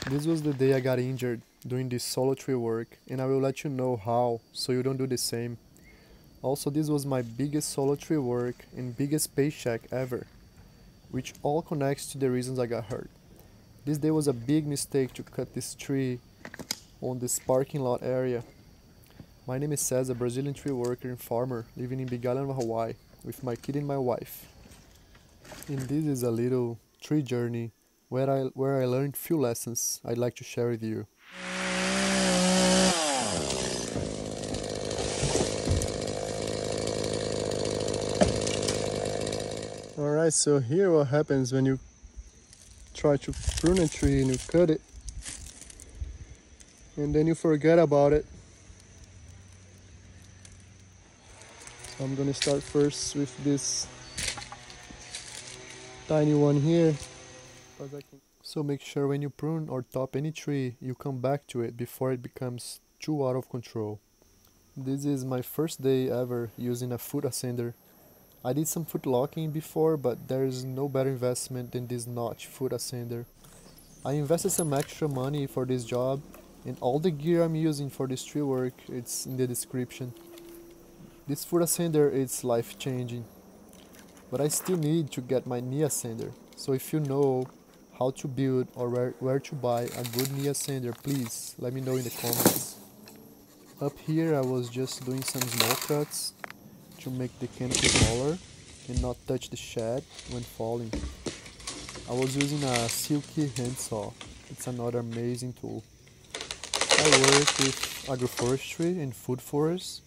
This was the day I got injured doing this solo tree work, and I will let you know how, so you don't do the same. Also, this was my biggest solo tree work and biggest paycheck ever, which all connects to the reasons I got hurt. This day was a big mistake to cut this tree on this parking lot area. My name is Cesar, Brazilian tree worker and farmer living in Big Island of Hawaii with my kid and my wife. And this is a little tree journey where I learned few lessons I'd like to share with you. Alright, so here what happens when you try to prune a tree and you cut it and then you forget about it. So I'm gonna start first with this tiny one here. So make sure when you prune or top any tree, you come back to it before it becomes too out of control. This is my first day ever using a foot ascender. I did some foot locking before, but there is no better investment than this notch foot ascender. I invested some extra money for this job, and all the gear I'm using for this tree work, it's in the description. This foot ascender is life-changing, but I still need to get my knee ascender. So if you know how to build or where to buy a good knee ascender, please let me know in the comments. Up here I was just doing some small cuts to make the canopy smaller and not touch the shed when falling. I was using a Silky handsaw. It's another amazing tool. I work with agroforestry and food forests,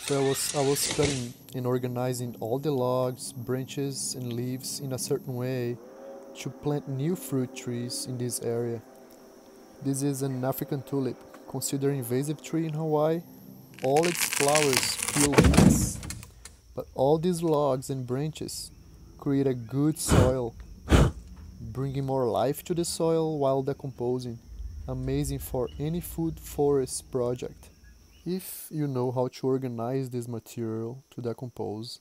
so I was cutting and organizing all the logs, branches and leaves in a certain way to plant new fruit trees in this area. This is an African tulip, considered invasive tree in Hawaii. All its flowers feel weeds, but all these logs and branches create a good soil, bringing more life to the soil while decomposing. Amazing for any food forest project. If you know how to organize this material to decompose.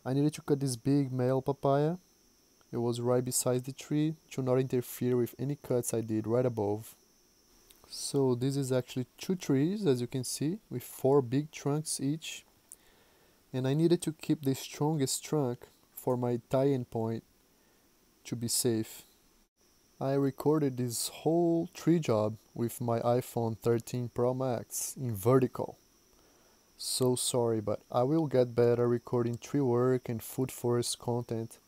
I needed to cut this big male papaya. It was right beside the tree to not interfere with any cuts I did right above. So this is actually two trees, as you can see, with 4 big trunks each. And I needed to keep the strongest trunk for my tie-in point to be safe. I recorded this whole tree job with my iPhone 13 Pro Max in vertical. So sorry, but I will get better recording tree work and food forest content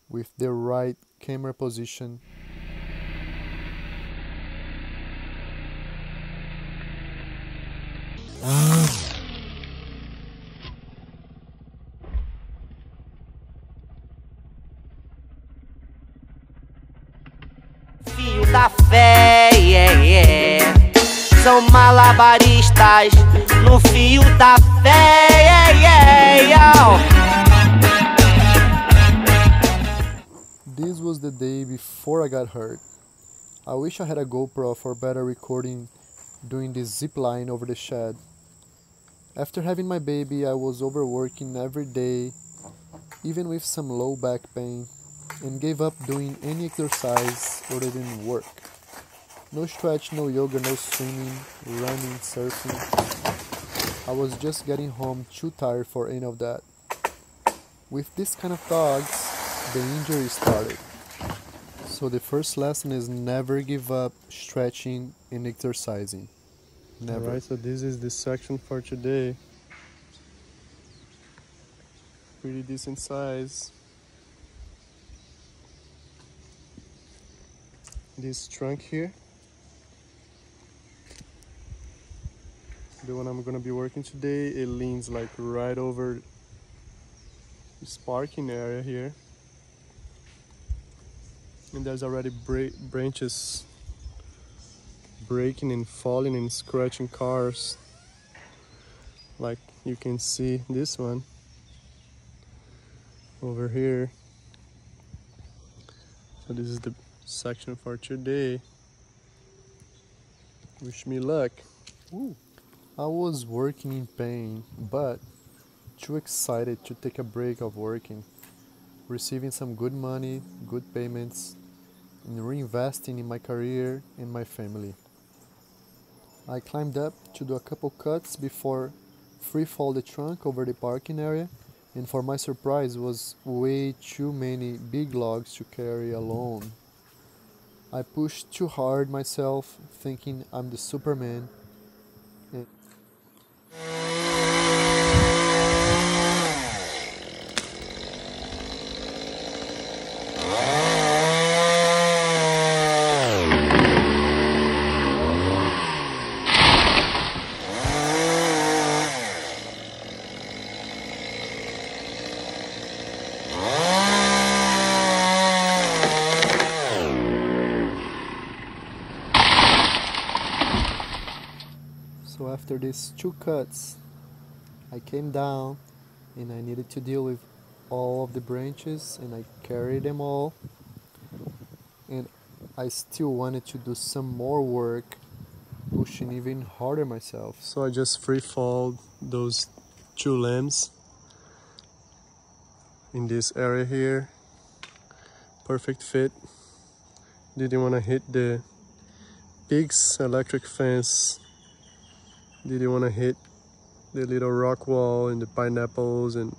with the right camera position. Fio da fé, são malabaristas no fio da fé, This was the day before I got hurt. I wish I had a GoPro for better recording doing this zip line over the shed. After having my baby, I was overworking every day, even with some low back pain, and gave up doing any exercise other than work. No stretch, no yoga, no swimming, running, surfing. I was just getting home too tired for any of that. With this kind of dogs, the injury started. So the first lesson is never give up stretching and exercising. Never. Alright, so this is the section for today. Pretty decent size. This trunk here, the one I'm gonna be working today, it leans like right over this parking area here. And there's already branches breaking and falling and scratching cars. Like you can see this one over here. So this is the section for today. Wish me luck. Ooh. I was working in pain, but too excited to take a break of working, receiving some good money, good payments, and reinvesting in my career and my family. I climbed up to do a couple cuts before free fall the trunk over the parking area, and for my surprise was way too many big logs to carry alone. I pushed too hard myself, thinking I'm the Superman. And so after these two cuts, I came down and I needed to deal with all of the branches, and I carried them all, and I still wanted to do some more work, pushing even harder myself. So I just free fall those two limbs in this area here. Perfect fit. Didn't want to hit the pig's electric fence. Didn't want to hit the little rock wall and the pineapples and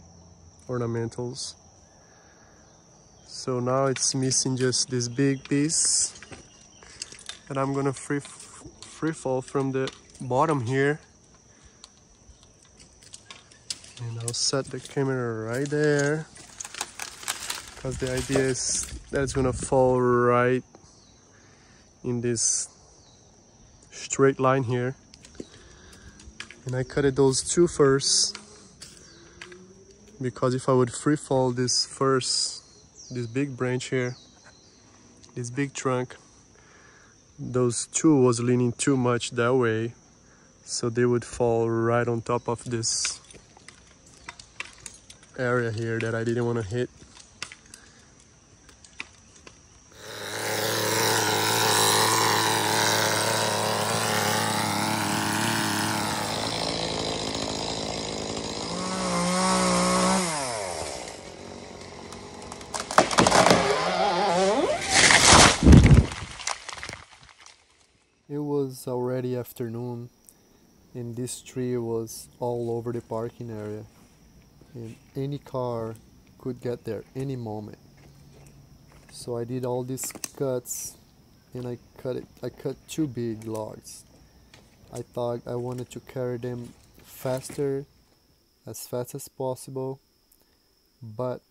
ornamentals. So now it's missing just this big piece, and I'm gonna free fall from the bottom here, and I'll set the camera right there, because the idea is that it's gonna fall right in this straight line here. And I cut those two first, because if I would free fall this big branch here, this big trunk, those two was leaning too much that way, so they would fall right on top of this area here that I didn't want to hit. It was already afternoon, and this tree was all over the parking area, and any car could get there any moment. So I did all these cuts, and I cut two big logs. I thought I wanted to carry them faster, as fast as possible, but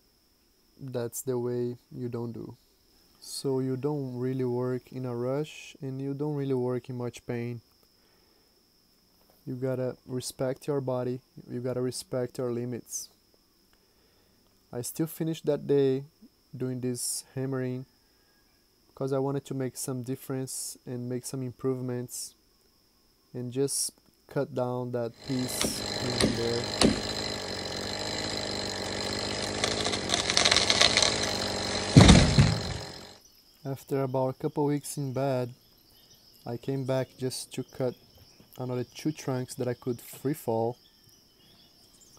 that's the way you don't do. So you don't really work in a rush, and you don't really work in much pain. You gotta respect your body, you gotta respect your limits. I still finished that day doing this hammering because I wanted to make some difference and make some improvements, and just cut down that piece in there. After about a couple weeks in bed, I came back just to cut another two trunks that I could free fall.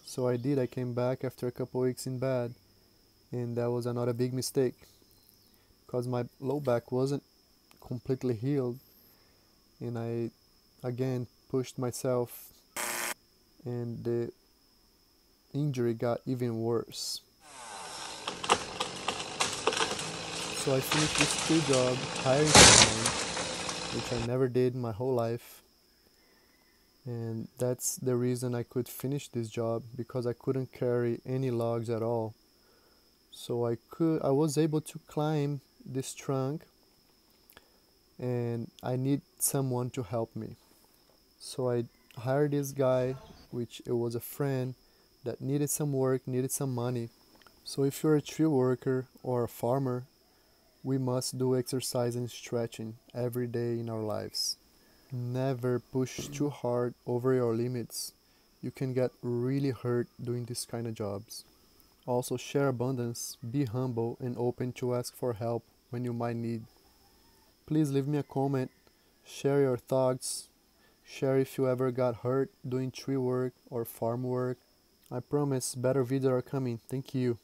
So I came back after a couple weeks in bed, and that was another big mistake, because my low back wasn't completely healed, and I again pushed myself, and the injury got even worse. So I finished this tree job hiring someone, which I never did my whole life. And that's the reason I could finish this job, because I couldn't carry any logs at all. So I was able to climb this trunk, and I need someone to help me. So I hired this guy, which it was a friend that needed some work, needed some money. So if you're a tree worker or a farmer, we must do exercise and stretching every day in our lives. Never push too hard over your limits. You can get really hurt doing this kind of jobs. Also, share abundance, be humble and open to ask for help when you might need. Please leave me a comment, share your thoughts, share if you ever got hurt doing tree work or farm work. I promise better videos are coming. Thank you.